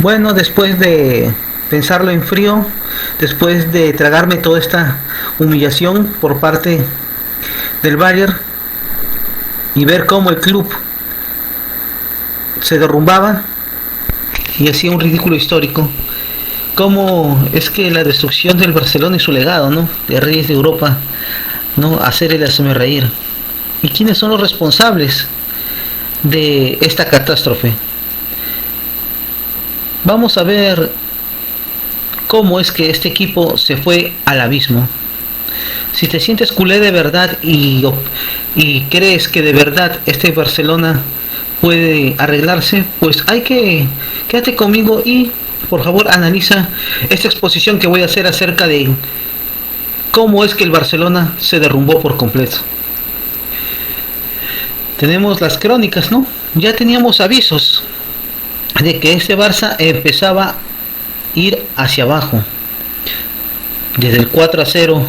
Bueno, después de pensarlo en frío, después de tragarme toda esta humillación por parte del Bayern y ver cómo el club se derrumbaba y hacía un ridículo histórico, cómo es que la destrucción del Barcelona y su legado, ¿no? De Reyes de Europa, ¿no? Hacer el hazme reír. ¿Y quiénes son los responsables de esta catástrofe? Vamos a ver cómo es que este equipo se fue al abismo. Si te sientes culé de verdad y crees que de verdad este Barcelona puede arreglarse, pues quédate conmigo y por favor analiza esta exposición que voy a hacer acerca de cómo es que el Barcelona se derrumbó por completo. Tenemos las crónicas, ¿no? Ya teníamos avisos de que este Barça empezaba a ir hacia abajo. Desde el 4-0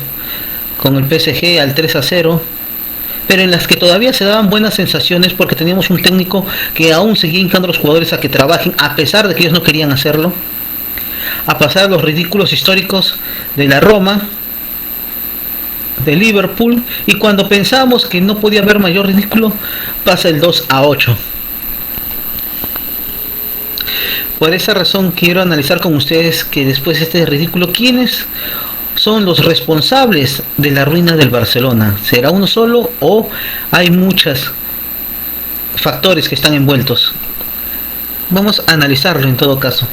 con el PSG al 3-0, pero en las que todavía se daban buenas sensaciones porque teníamos un técnico que aún seguía hincando a los jugadores a que trabajen a pesar de que ellos no querían hacerlo, a pasar los ridículos históricos de la Roma, de Liverpool, y cuando pensábamos que no podía haber mayor ridículo, pasa el 2-8. Por esa razón quiero analizar con ustedes que después de este ridículo, ¿quiénes son los responsables de la ruina del Barcelona? ¿Será uno solo o hay muchos factores que están envueltos? Vamos a analizarlo en todo caso.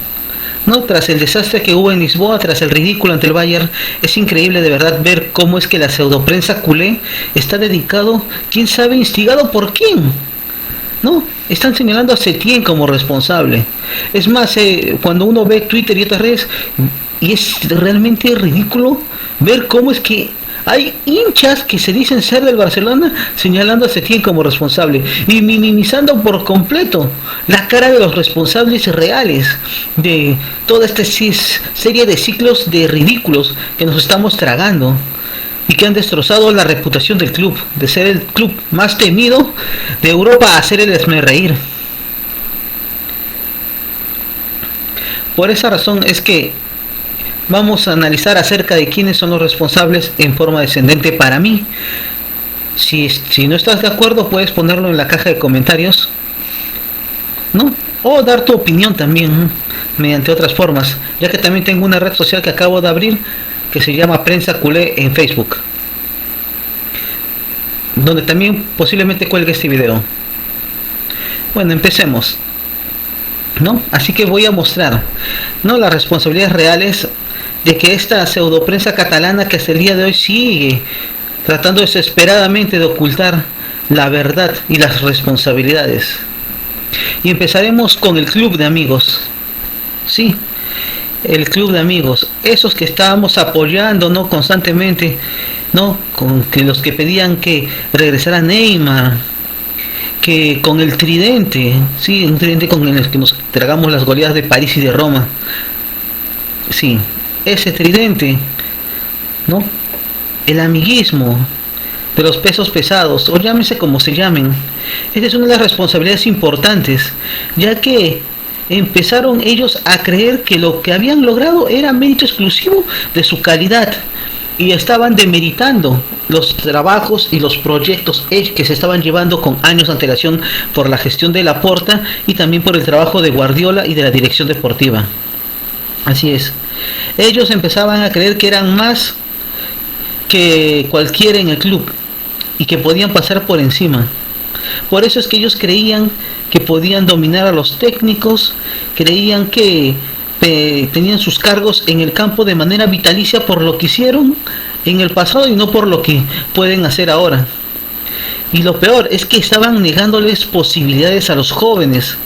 No, tras el desastre que hubo en Lisboa, tras el ridículo ante el Bayern, es increíble de verdad ver cómo es que la pseudoprensa culé está dedicado, quién sabe, instigado por quién. No, están señalando a Setién como responsable. Es más, cuando uno ve Twitter y otras redes, y es realmente ridículo ver cómo es que hay hinchas que se dicen ser del Barcelona señalando a Setién como responsable y minimizando por completo la cara de los responsables reales de toda esta serie de ciclos de ridículos que nos estamos tragando y que han destrozado la reputación del club, de ser el club más temido de Europa a ser el hazmerreír. Por esa razón es que vamos a analizar acerca de quiénes son los responsables en forma descendente para mí. Si no estás de acuerdo, puedes ponerlo en la caja de comentarios, ¿no? O dar tu opinión también, mediante otras formas, ya que también tengo una red social que acabo de abrir que se llama Prensa Culé en Facebook, donde también posiblemente cuelgue este video. Bueno, empecemos, ¿no? Así que voy a mostrar, ¿no?, las responsabilidades reales de que esta pseudoprensa catalana que hasta el día de hoy sigue tratando desesperadamente de ocultar la verdad y las responsabilidades. Y empezaremos con el club de amigos. Sí, el club de amigos, esos que estábamos apoyando, ¿no?, constantemente, ¿no?, con que los que pedían que regresara Neymar, que con el tridente, sí, un tridente con el que nos tragamos las goleadas de París y de Roma. Sí, ese tridente, ¿no?, el amiguismo de los pesos pesados, o llámense como se llamen. Esta es una de las responsabilidades importantes, ya que empezaron ellos a creer que lo que habían logrado era mérito exclusivo de su calidad y estaban demeritando los trabajos y los proyectos que se estaban llevando con años de antelación por la gestión de Laporta y también por el trabajo de Guardiola y de la dirección deportiva. Así es, ellos empezaban a creer que eran más que cualquiera en el club y que podían pasar por encima. Por eso es que ellos creían que podían dominar a los técnicos, creían que tenían sus cargos en el campo de manera vitalicia por lo que hicieron en el pasado y no por lo que pueden hacer ahora. Y lo peor es que estaban negándoles posibilidades a los jóvenes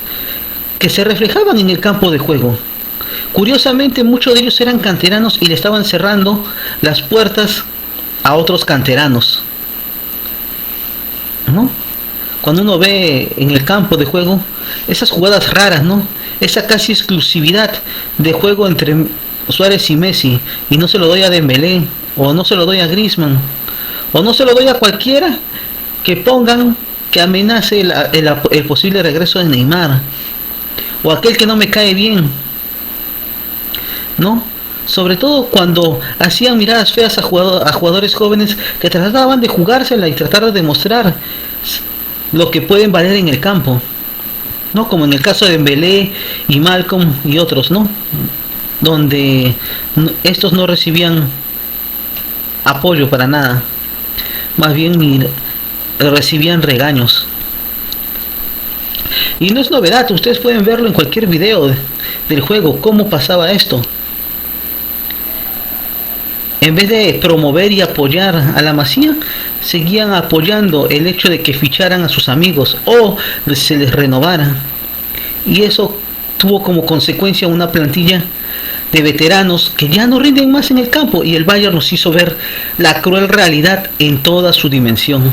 que se reflejaban en el campo de juego. Curiosamente, muchos de ellos eran canteranos y le estaban cerrando las puertas a otros canteranos, ¿no? Cuando uno ve en el campo de juego esas jugadas raras, ¿no?, esa casi exclusividad de juego entre Suárez y Messi, y no se lo doy a Dembélé, o no se lo doy a Griezmann, o no se lo doy a cualquiera que pongan, que amenace el posible regreso de Neymar, o aquel que no me cae bien, ¿no? Sobre todo cuando hacían miradas feas a jugadores jóvenes que trataban de jugársela y tratar de demostrar lo que pueden valer en el campo, ¿no? Como en el caso de Dembélé y Malcolm y otros, ¿no? Donde estos no recibían apoyo para nada, más bien recibían regaños. Y no es novedad, ustedes pueden verlo en cualquier video del juego, cómo pasaba esto. En vez de promover y apoyar a la Masía, seguían apoyando el hecho de que ficharan a sus amigos o se les renovara. Y eso tuvo como consecuencia una plantilla de veteranos que ya no rinden más en el campo, y el Bayern nos hizo ver la cruel realidad en toda su dimensión.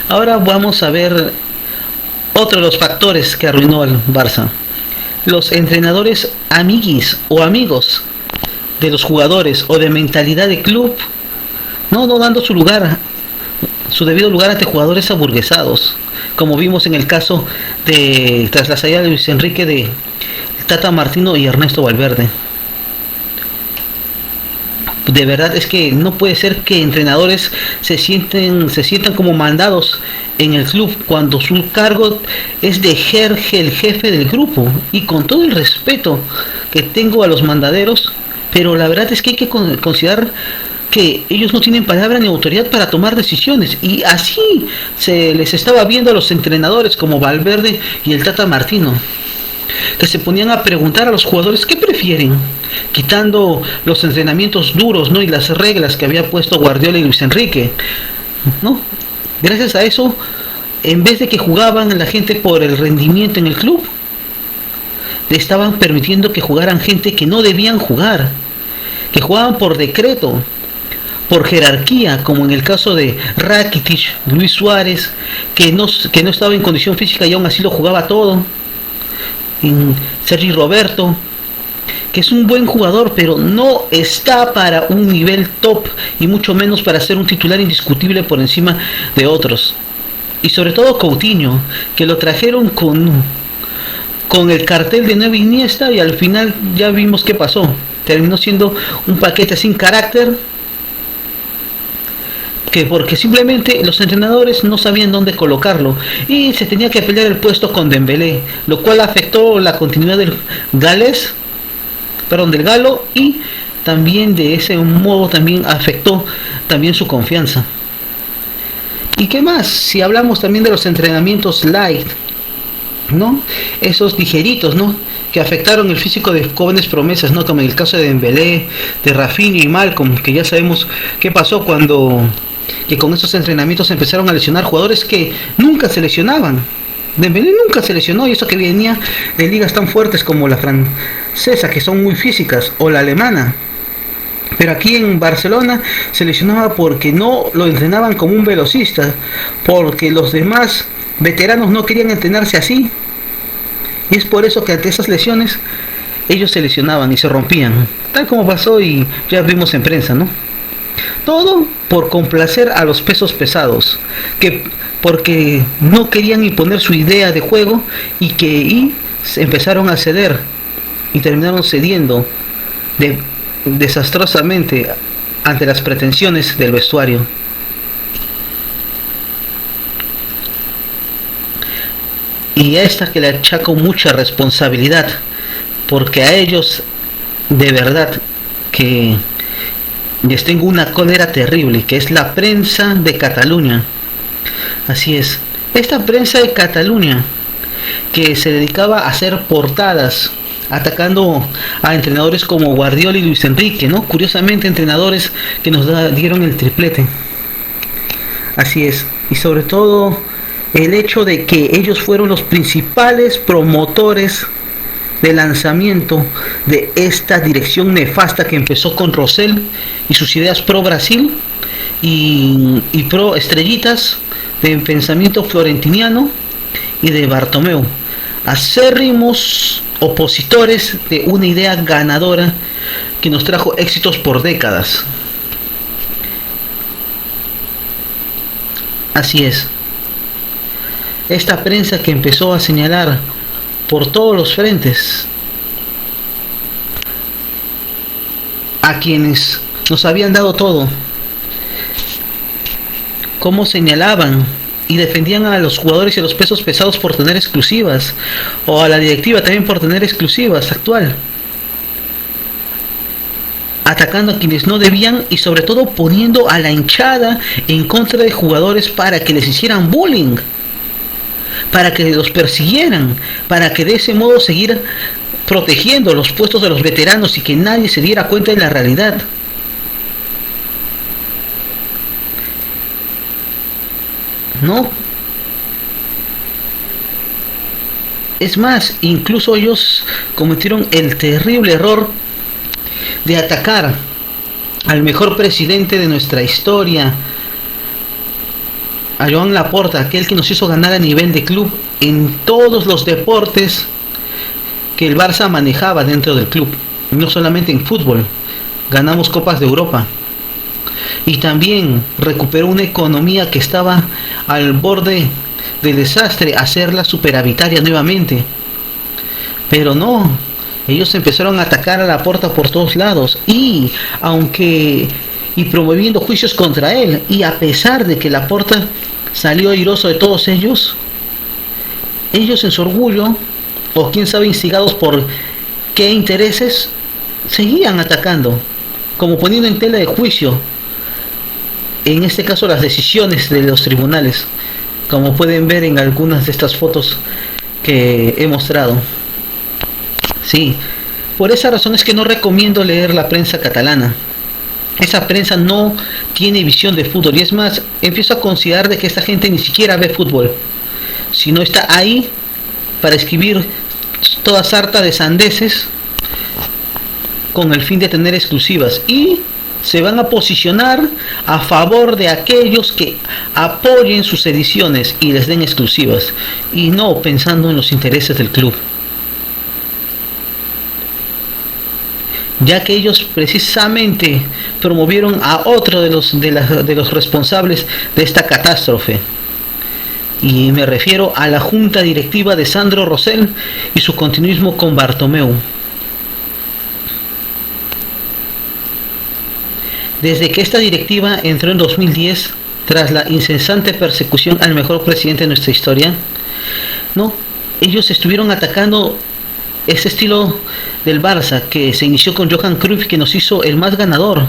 Ahora vamos a ver otro de los factores que arruinó al Barça. Los entrenadores amiguis o amigos de los jugadores, o de mentalidad de club, no dando su debido lugar ante jugadores aburguesados, como vimos en el caso de tras la salida de Luis Enrique, de Tata Martino y Ernesto Valverde. De verdad es que no puede ser que entrenadores se sientan como mandados en el club cuando su cargo es de el jefe del grupo. Y con todo el respeto que tengo a los mandaderos, pero la verdad es que hay que considerar que ellos no tienen palabra ni autoridad para tomar decisiones, y así se les estaba viendo a los entrenadores como Valverde y el Tata Martino, que se ponían a preguntar a los jugadores qué prefieren, quitando los entrenamientos duros, ¿no? Y las reglas que había puesto Guardiola y Luis Enrique, ¿no? Gracias a eso, en vez de que jugaban la gente por el rendimiento en el club, le estaban permitiendo que jugaran gente que no debían jugar, que jugaban por decreto, por jerarquía, como en el caso de Rakitic, Luis Suárez, que no estaba en condición física y aún así lo jugaba todo. En Sergi Roberto, que es un buen jugador, pero no está para un nivel top, y mucho menos para ser un titular indiscutible por encima de otros. Y sobre todo Coutinho, que lo trajeron con el cartel de Nueva Iniesta, y al final ya vimos qué pasó. Terminó siendo un paquete sin carácter, que porque simplemente los entrenadores no sabían dónde colocarlo y se tenía que pelear el puesto con Dembélé, lo cual afectó la continuidad del Galo, y también de ese modo también afectó también su confianza. ¿Y qué más? Si hablamos también de los entrenamientos light, ¿no? Esos ligeritos, ¿no? Que afectaron el físico de jóvenes promesas, ¿no? Como en el caso de Dembélé, de Rafinha y Malcolm, que ya sabemos qué pasó que con esos entrenamientos empezaron a lesionar jugadores que nunca se lesionaban. Dembélé nunca se lesionó, y eso que venía de ligas tan fuertes como la francesa, que son muy físicas, o la alemana. Pero aquí en Barcelona se lesionaba porque no lo entrenaban como un velocista, porque los demás veteranos no querían entrenarse así. Y es por eso que ante esas lesiones ellos se lesionaban y se rompían, tal como pasó y ya vimos en prensa, ¿no? Todo por complacer a los pesos pesados, porque no querían imponer su idea de juego, y empezaron a ceder y terminaron cediendo desastrosamente ante las pretensiones del vestuario. Y a esta que le achaco mucha responsabilidad, porque a ellos de verdad que les tengo una cólera terrible, que es la prensa de Cataluña. Así es, esta prensa de Cataluña, que se dedicaba a hacer portadas atacando a entrenadores como Guardiola y Luis Enrique, ¿no? Curiosamente, entrenadores que nos dieron el triplete. Así es, y sobre todo el hecho de que ellos fueron los principales promotores de lanzamiento de esta dirección nefasta que empezó con Rosell y sus ideas pro Brasil y pro estrellitas de pensamiento florentiniano y de Bartomeu, acérrimos opositores de una idea ganadora que nos trajo éxitos por décadas. Así es, esta prensa que empezó a señalar por todos los frentes a quienes nos habían dado todo, cómo señalaban y defendían a los jugadores y a los pesos pesados por tener exclusivas, o a la directiva también por tener exclusivas actual, atacando a quienes no debían y sobre todo poniendo a la hinchada en contra de jugadores para que les hicieran bullying, para que los persiguieran, para que de ese modo seguir protegiendo los puestos de los veteranos y que nadie se diera cuenta de la realidad. No. Es más, incluso ellos cometieron el terrible error de atacar al mejor presidente de nuestra historia, a Joan Laporta, aquel que nos hizo ganar a nivel de club en todos los deportes que el Barça manejaba dentro del club, no solamente en fútbol. Ganamos Copas de Europa y también recuperó una economía que estaba al borde del desastre, hacerla superavitaria nuevamente. Pero no, ellos empezaron a atacar a Laporta por todos lados y promoviendo juicios contra él, y a pesar de que Laporta salió airoso de todos ellos en su orgullo, o quién sabe instigados por qué intereses, seguían atacando, como poniendo en tela de juicio, en este caso, las decisiones de los tribunales, como pueden ver en algunas de estas fotos que he mostrado. Sí, por esa razón es que no recomiendo leer la prensa catalana. Esa prensa no tiene visión de fútbol, y es más, empiezo a considerar de que esta gente ni siquiera ve fútbol, sino está ahí para escribir toda sarta de sandeces con el fin de tener exclusivas, y se van a posicionar a favor de aquellos que apoyen sus ediciones y les den exclusivas, y no pensando en los intereses del club, ya que ellos precisamente promovieron a otro de los responsables de esta catástrofe, y me refiero a la junta directiva de Sandro Rosell y su continuismo con Bartomeu. Desde que esta directiva entró en 2010, tras la incesante persecución al mejor presidente de nuestra historia, no, ellos estuvieron atacando ese estilo del Barça que se inició con Johan Cruyff, que nos hizo el más ganador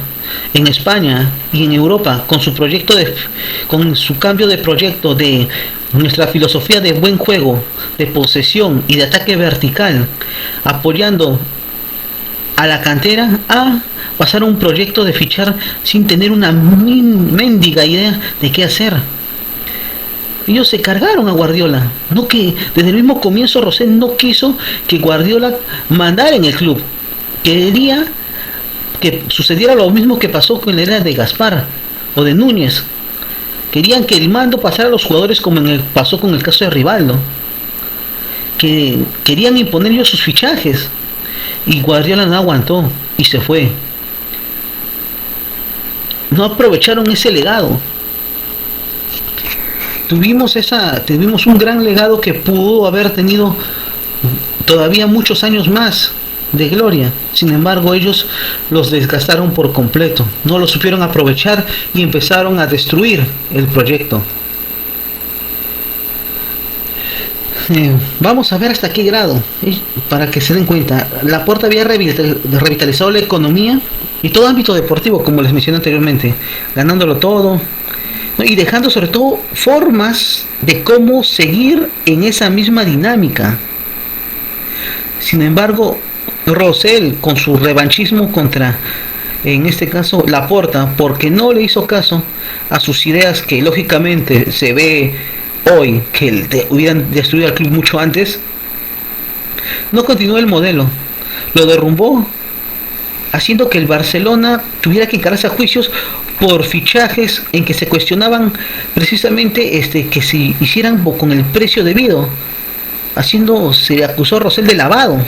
en España y en Europa, con su cambio de proyecto, de nuestra filosofía de buen juego, de posesión y de ataque vertical, apoyando a la cantera, a pasar a un proyecto de fichar sin tener una mendiga idea de qué hacer. Ellos se cargaron a Guardiola, no, que desde el mismo comienzo Rosell no quiso que Guardiola mandara en el club. Quería que sucediera lo mismo que pasó con la era de Gaspar o de Núñez. Querían que el mando pasara a los jugadores, como pasó con el caso de Rivaldo, que querían imponer ellos sus fichajes, y Guardiola no aguantó y se fue. No aprovecharon ese legado. Tuvimos un gran legado que pudo haber tenido todavía muchos años más de gloria. Sin embargo, ellos los desgastaron por completo, no lo supieron aprovechar y empezaron a destruir el proyecto. Vamos a ver hasta qué grado, para que se den cuenta. Laporta había revitalizado la economía y todo ámbito deportivo, como les mencioné anteriormente, ganándolo todo, ¿no? Y dejando sobre todo formas de cómo seguir en esa misma dinámica. Sin embargo, Rosell, con su revanchismo contra, en este caso, Laporta, porque no le hizo caso a sus ideas, que lógicamente se ve hoy que hubieran destruido al club mucho antes, no continuó el modelo, lo derrumbó, haciendo que el Barcelona tuviera que encararse a juicios por fichajes en que se cuestionaban precisamente que se hicieran con el precio debido. Se acusó a Rosell de lavado,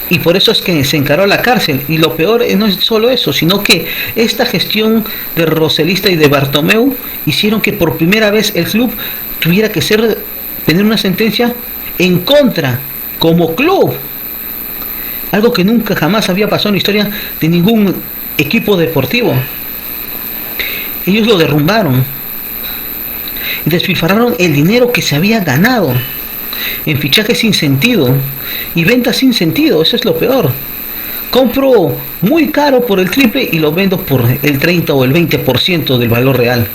y por eso es que se encaró a la cárcel. Y lo peor no es solo eso, sino que esta gestión de Roselista y de Bartomeu hicieron que por primera vez el club tuviera que ser tener una sentencia en contra como club, algo que nunca jamás había pasado en la historia de ningún equipo deportivo. Ellos lo derrumbaron y despilfarraron el dinero que se había ganado en fichajes sin sentido y ventas sin sentido. Eso es lo peor. Compro muy caro por el triple y lo vendo por el 30 o el 20% del valor real.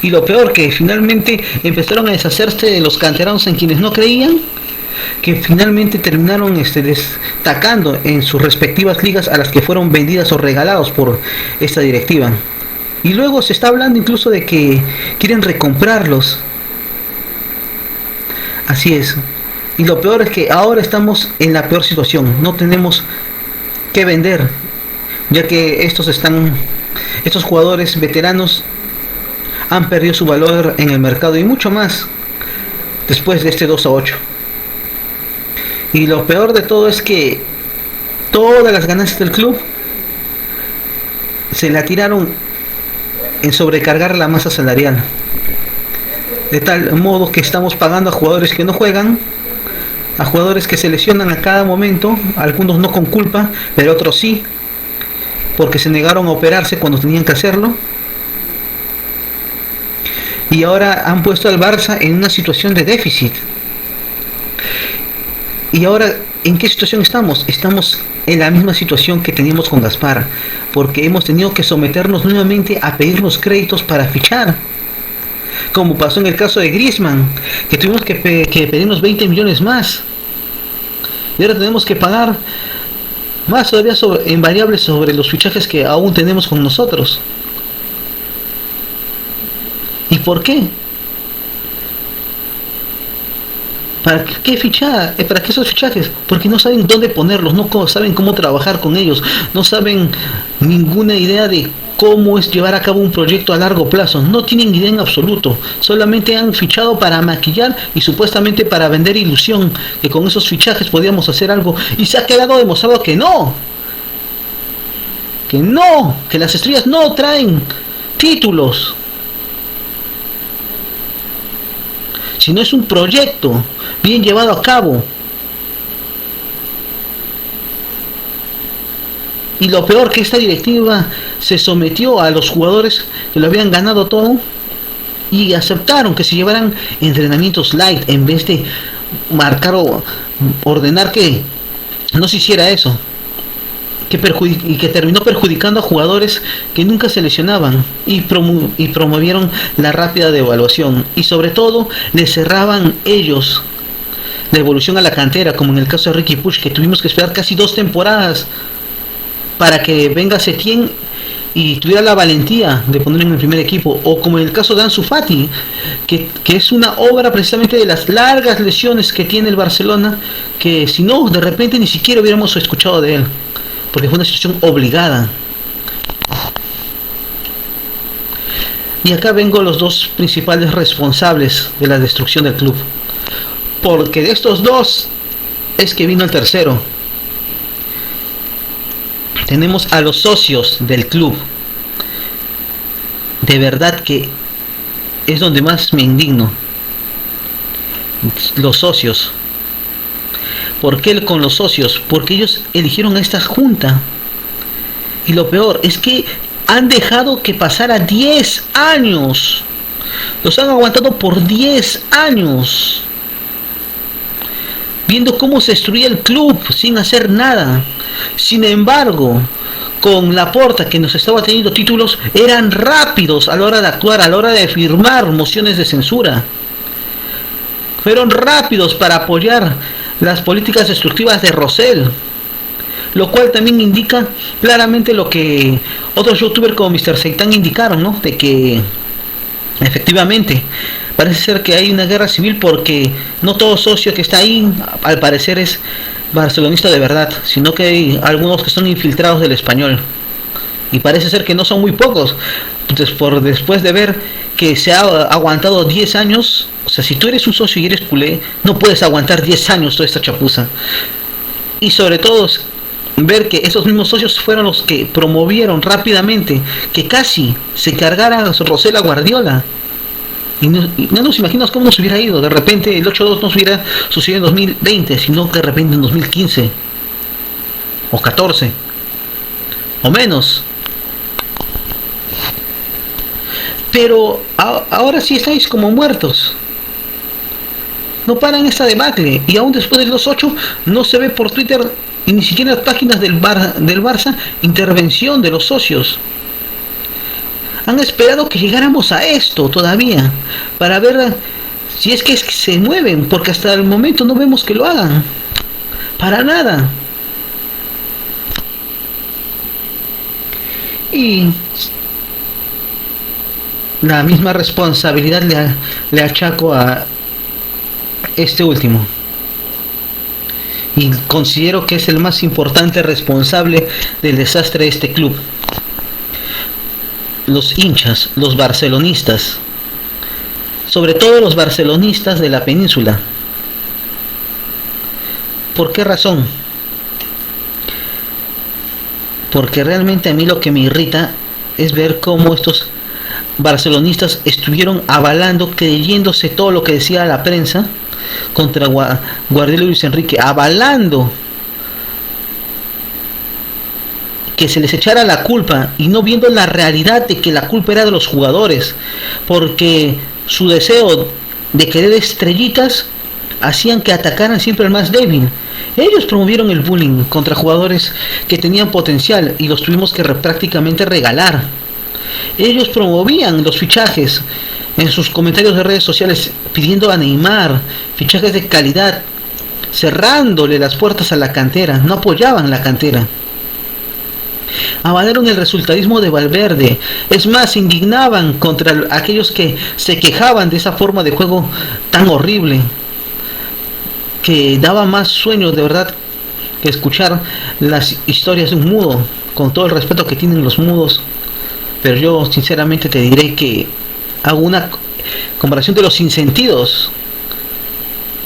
Y lo peor, que finalmente empezaron a deshacerse de los canteranos en quienes no creían, que finalmente terminaron destacando en sus respectivas ligas a las que fueron vendidas o regalados por esta directiva. Y luego se está hablando incluso de que quieren recomprarlos. Así es. Y lo peor es que ahora estamos en la peor situación. No tenemos que vender, ya que estos jugadores veteranos han perdido su valor en el mercado y mucho más después de este 2-8. Y lo peor de todo es que todas las ganancias del club se la tiraron en sobrecargar la masa salarial, de tal modo que estamos pagando a jugadores que no juegan, a jugadores que se lesionan a cada momento, algunos no con culpa, pero otros sí, porque se negaron a operarse cuando tenían que hacerlo. Y ahora han puesto al Barça en una situación de déficit. Y ahora, ¿en qué situación estamos? Estamos en la misma situación que teníamos con Gaspar, porque hemos tenido que someternos nuevamente a pedir los créditos para fichar, como pasó en el caso de Griezmann, que tuvimos que pedirnos 20 millones más, y ahora tenemos que pagar más todavía en variables sobre los fichajes que aún tenemos con nosotros. ¿Y por qué? ¿Para qué fichar? ¿Para qué esos fichajes? Porque no saben dónde ponerlos, no saben cómo trabajar con ellos, no saben ninguna idea de cómo es llevar a cabo un proyecto a largo plazo, no tienen idea en absoluto, solamente han fichado para maquillar y supuestamente para vender ilusión, que con esos fichajes podíamos hacer algo, y se ha quedado demostrado que no, que las estrellas no traen títulos, sino es un proyecto bien llevado a cabo. Y lo peor, que esta directiva se sometió a los jugadores que lo habían ganado todo y aceptaron que se llevaran entrenamientos light en vez de marcar o ordenar que no se hiciera eso, que terminó perjudicando a jugadores que nunca se lesionaban y promovieron la rápida devaluación, y sobre todo le cerraban ellos la evolución a la cantera, como en el caso de Riqui Puig, que tuvimos que esperar casi 2 temporadas para que venga Setién y tuviera la valentía de ponerlo en el primer equipo, o como en el caso de Ansu Fati, que es una obra precisamente de las largas lesiones que tiene el Barcelona, que si no, de repente ni siquiera hubiéramos escuchado de él, porque fue una situación obligada. Y acá vengo los dos principales responsables de la destrucción del club, porque de estos dos es que vino el tercero. Tenemos a los socios del club. De verdad que es donde más me indigno. Los socios. ¿Por qué con los socios? Porque ellos eligieron a esta junta. Y lo peor es que han dejado que pasara 10 años. Los han aguantado por 10 años. Viendo cómo se destruía el club sin hacer nada. Sin embargo, con Laporta, que nos estaba teniendo títulos, eran rápidos a la hora de actuar, a la hora de firmar mociones de censura. Fueron rápidos para apoyar las políticas destructivas de Rosell, lo cual también indica claramente lo que otros youtubers como Mr. Seitan indicaron, ¿no? De que efectivamente parece ser que hay una guerra civil, porque no todo socio que está ahí al parecer es barcelonista de verdad, sino que hay algunos que son infiltrados del Español, y parece ser que no son muy pocos. Después de ver que se ha aguantado 10 años, o sea, si tú eres un socio y eres culé, no puedes aguantar 10 años toda esta chapuza. Y sobre todo ver que esos mismos socios fueron los que promovieron rápidamente que casi se cargara Rosell a Guardiola. Y no nos imaginamos cómo nos hubiera ido. De repente el 8-2 no hubiera sucedido en 2020, sino que de repente en 2015 o 14 o menos. Pero ahora sí estáis como muertos. No paran esta debacle. Y aún después de los 8 no se ve por Twitter y ni siquiera en las páginas del Barça intervención de los socios. Han esperado que llegáramos a esto todavía para ver si es que se mueven, porque hasta el momento no vemos que lo hagan. Para nada. Y la misma responsabilidad le achaco a este último. Y considero que es el más importante responsable del desastre de este club. Los hinchas, los barcelonistas, sobre todo los barcelonistas de la península. ¿Por qué razón? Porque realmente a mí lo que me irrita es ver cómo estos barcelonistas estuvieron avalando, creyéndose todo lo que decía la prensa contra Guardiola y Luis Enrique, avalando que se les echara la culpa y no viendo la realidad de que la culpa era de los jugadores, porque su deseo de querer estrellitas hacían que atacaran siempre al más débil. Ellos promovieron el bullying contra jugadores que tenían potencial y los tuvimos que prácticamente regalar. Ellos promovían los fichajes en sus comentarios de redes sociales pidiendo a Neymar fichajes de calidad, cerrándole las puertas a la cantera, no apoyaban la cantera. Avalaron el resultadismo de Valverde, es más, se indignaban contra aquellos que se quejaban de esa forma de juego tan horrible, que daba más sueño de verdad que escuchar las historias de un mudo, con todo el respeto que tienen los mudos. Pero yo sinceramente te diré que hago una comparación de los sinsentidos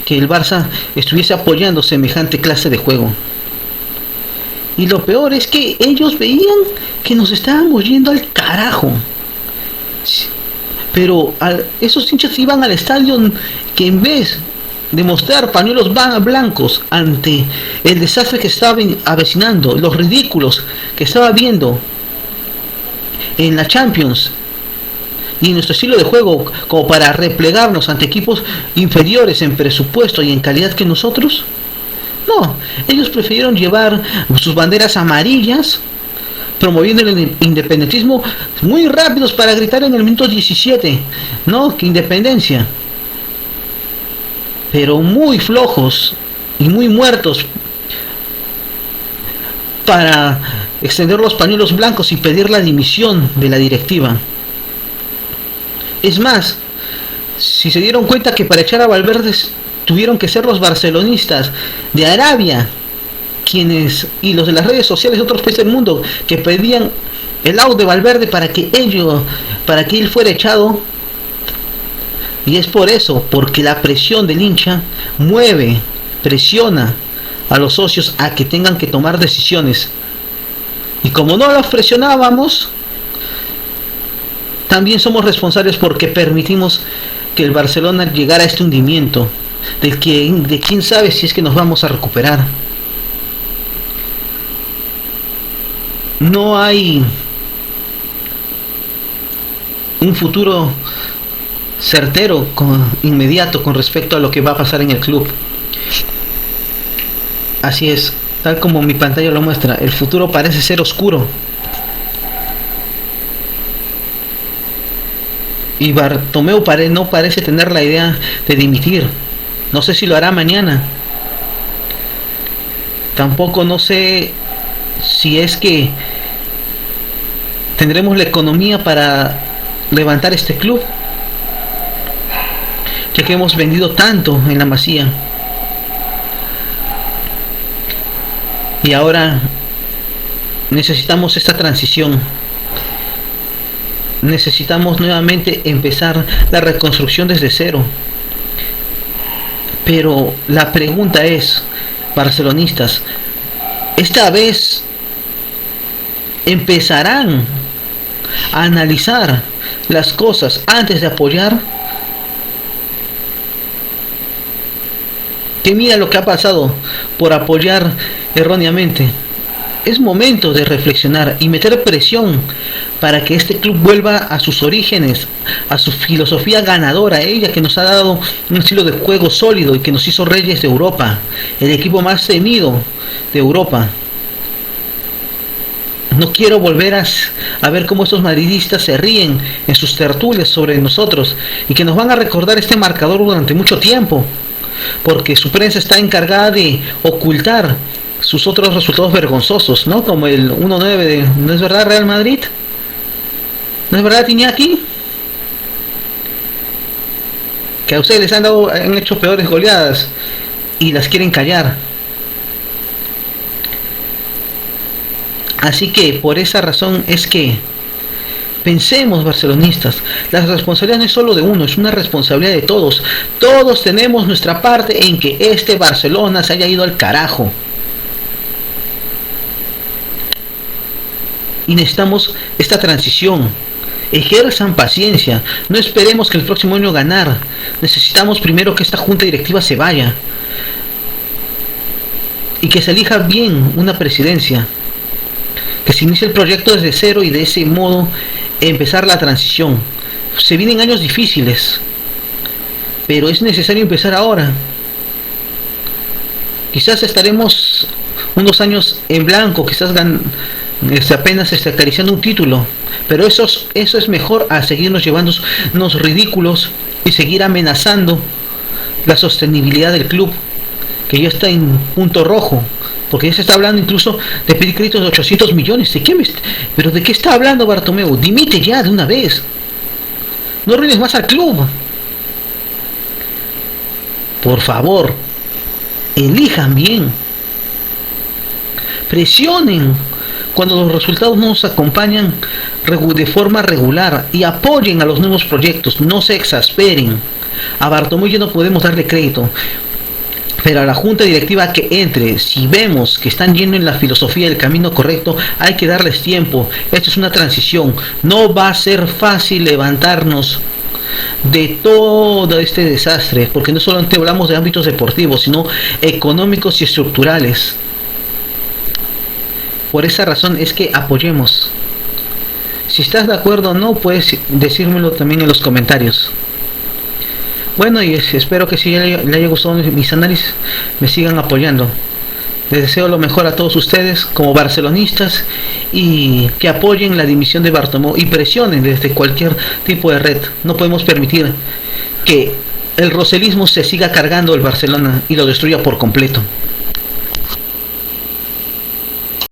que el Barça estuviese apoyando semejante clase de juego. Y lo peor es que ellos veían que nos estábamos yendo al carajo. Pero esos hinchas iban al estadio que en vez de mostrar pañuelos blancos ante el desastre que estaba avecinando, los ridículos que estaba viendo en la Champions y en nuestro estilo de juego, como para replegarnos ante equipos inferiores en presupuesto y en calidad que nosotros, no, ellos prefirieron llevar sus banderas amarillas, promoviendo el independentismo muy rápidos para gritar en el minuto 17, no, que independencia, pero muy flojos y muy muertos para extender los pañuelos blancos y pedir la dimisión de la directiva. Es más, si se dieron cuenta que para echar a Valverde tuvieron que ser los barcelonistas de Arabia quienes, y los de las redes sociales de otros países del mundo, que pedían el out de Valverde para que él fuera echado. Y es por eso, porque la presión del hincha presiona a los socios a que tengan que tomar decisiones. Y como no los presionábamos, también somos responsables porque permitimos que el Barcelona llegara a este hundimiento, de quién sabe si es que nos vamos a recuperar. No hay un futuro certero, inmediato, con respecto a lo que va a pasar en el club. Así es, tal como mi pantalla lo muestra, el futuro parece ser oscuro. Y Bartomeu no parece tener la idea de dimitir. No sé si lo hará mañana. Tampoco no sé si es que tendremos la economía para levantar este club, ya que hemos vendido tanto en la Masía. Y ahora necesitamos esta transición. Necesitamos nuevamente empezar la reconstrucción desde cero. Pero la pregunta es, barcelonistas, ¿esta vez empezarán a analizar las cosas antes de apoyar que mira lo que ha pasado por apoyar erróneamente. Es momento de reflexionar y meter presión para que este club vuelva a sus orígenes, a su filosofía ganadora, ella que nos ha dado un estilo de juego sólido y que nos hizo reyes de Europa, el equipo más temido de Europa. No quiero volver a ver cómo estos madridistas se ríen en sus tertulias sobre nosotros y que nos van a recordar este marcador durante mucho tiempo, porque su prensa está encargada de ocultar sus otros resultados vergonzosos, ¿no? Como el 1-9 de, ¿no es verdad, Real Madrid? ¿No es verdad, Iñaki? Que a ustedes les han hecho peores goleadas y las quieren callar. Así que por esa razón es que pensemos, barcelonistas, la responsabilidad no es solo de uno, es una responsabilidad de todos. Todos tenemos nuestra parte en que este Barcelona se haya ido al carajo. Y necesitamos esta transición. Ejerzan paciencia, no esperemos que el próximo año ganar. Necesitamos primero que esta junta directiva se vaya y que se elija bien una presidencia, que se inicie el proyecto desde cero y de ese modo empezar la transición. Se vienen años difíciles, pero es necesario empezar ahora. Quizás estaremos unos años en blanco, quizás apenas acariciando un título, pero eso es mejor a seguirnos llevando unos ridículos y seguir amenazando la sostenibilidad del club, que ya está en punto rojo, porque ya se está hablando incluso de pedir créditos de 800 millones. ¿Pero de qué está hablando Bartomeu? Dimite ya de una vez, no arruines más al club, por favor. Elijan bien, presionen cuando los resultados no nos acompañan de forma regular y apoyen a los nuevos proyectos, no se exasperen. A Bartomeu ya no podemos darle crédito, pero a la junta directiva que entre, si vemos que están yendo en la filosofía del camino correcto, hay que darles tiempo. Esto es una transición, no va a ser fácil levantarnos de todo este desastre, porque no solamente hablamos de ámbitos deportivos, sino económicos y estructurales. Por esa razón es que apoyemos. Si estás de acuerdo o no, puedes decírmelo también en los comentarios. Bueno, y espero que si le haya gustado mis análisis, me sigan apoyando. Les deseo lo mejor a todos ustedes como barcelonistas y que apoyen la dimisión de Bartomeu y presionen desde cualquier tipo de red. No podemos permitir que el roselismo se siga cargando el Barcelona y lo destruya por completo.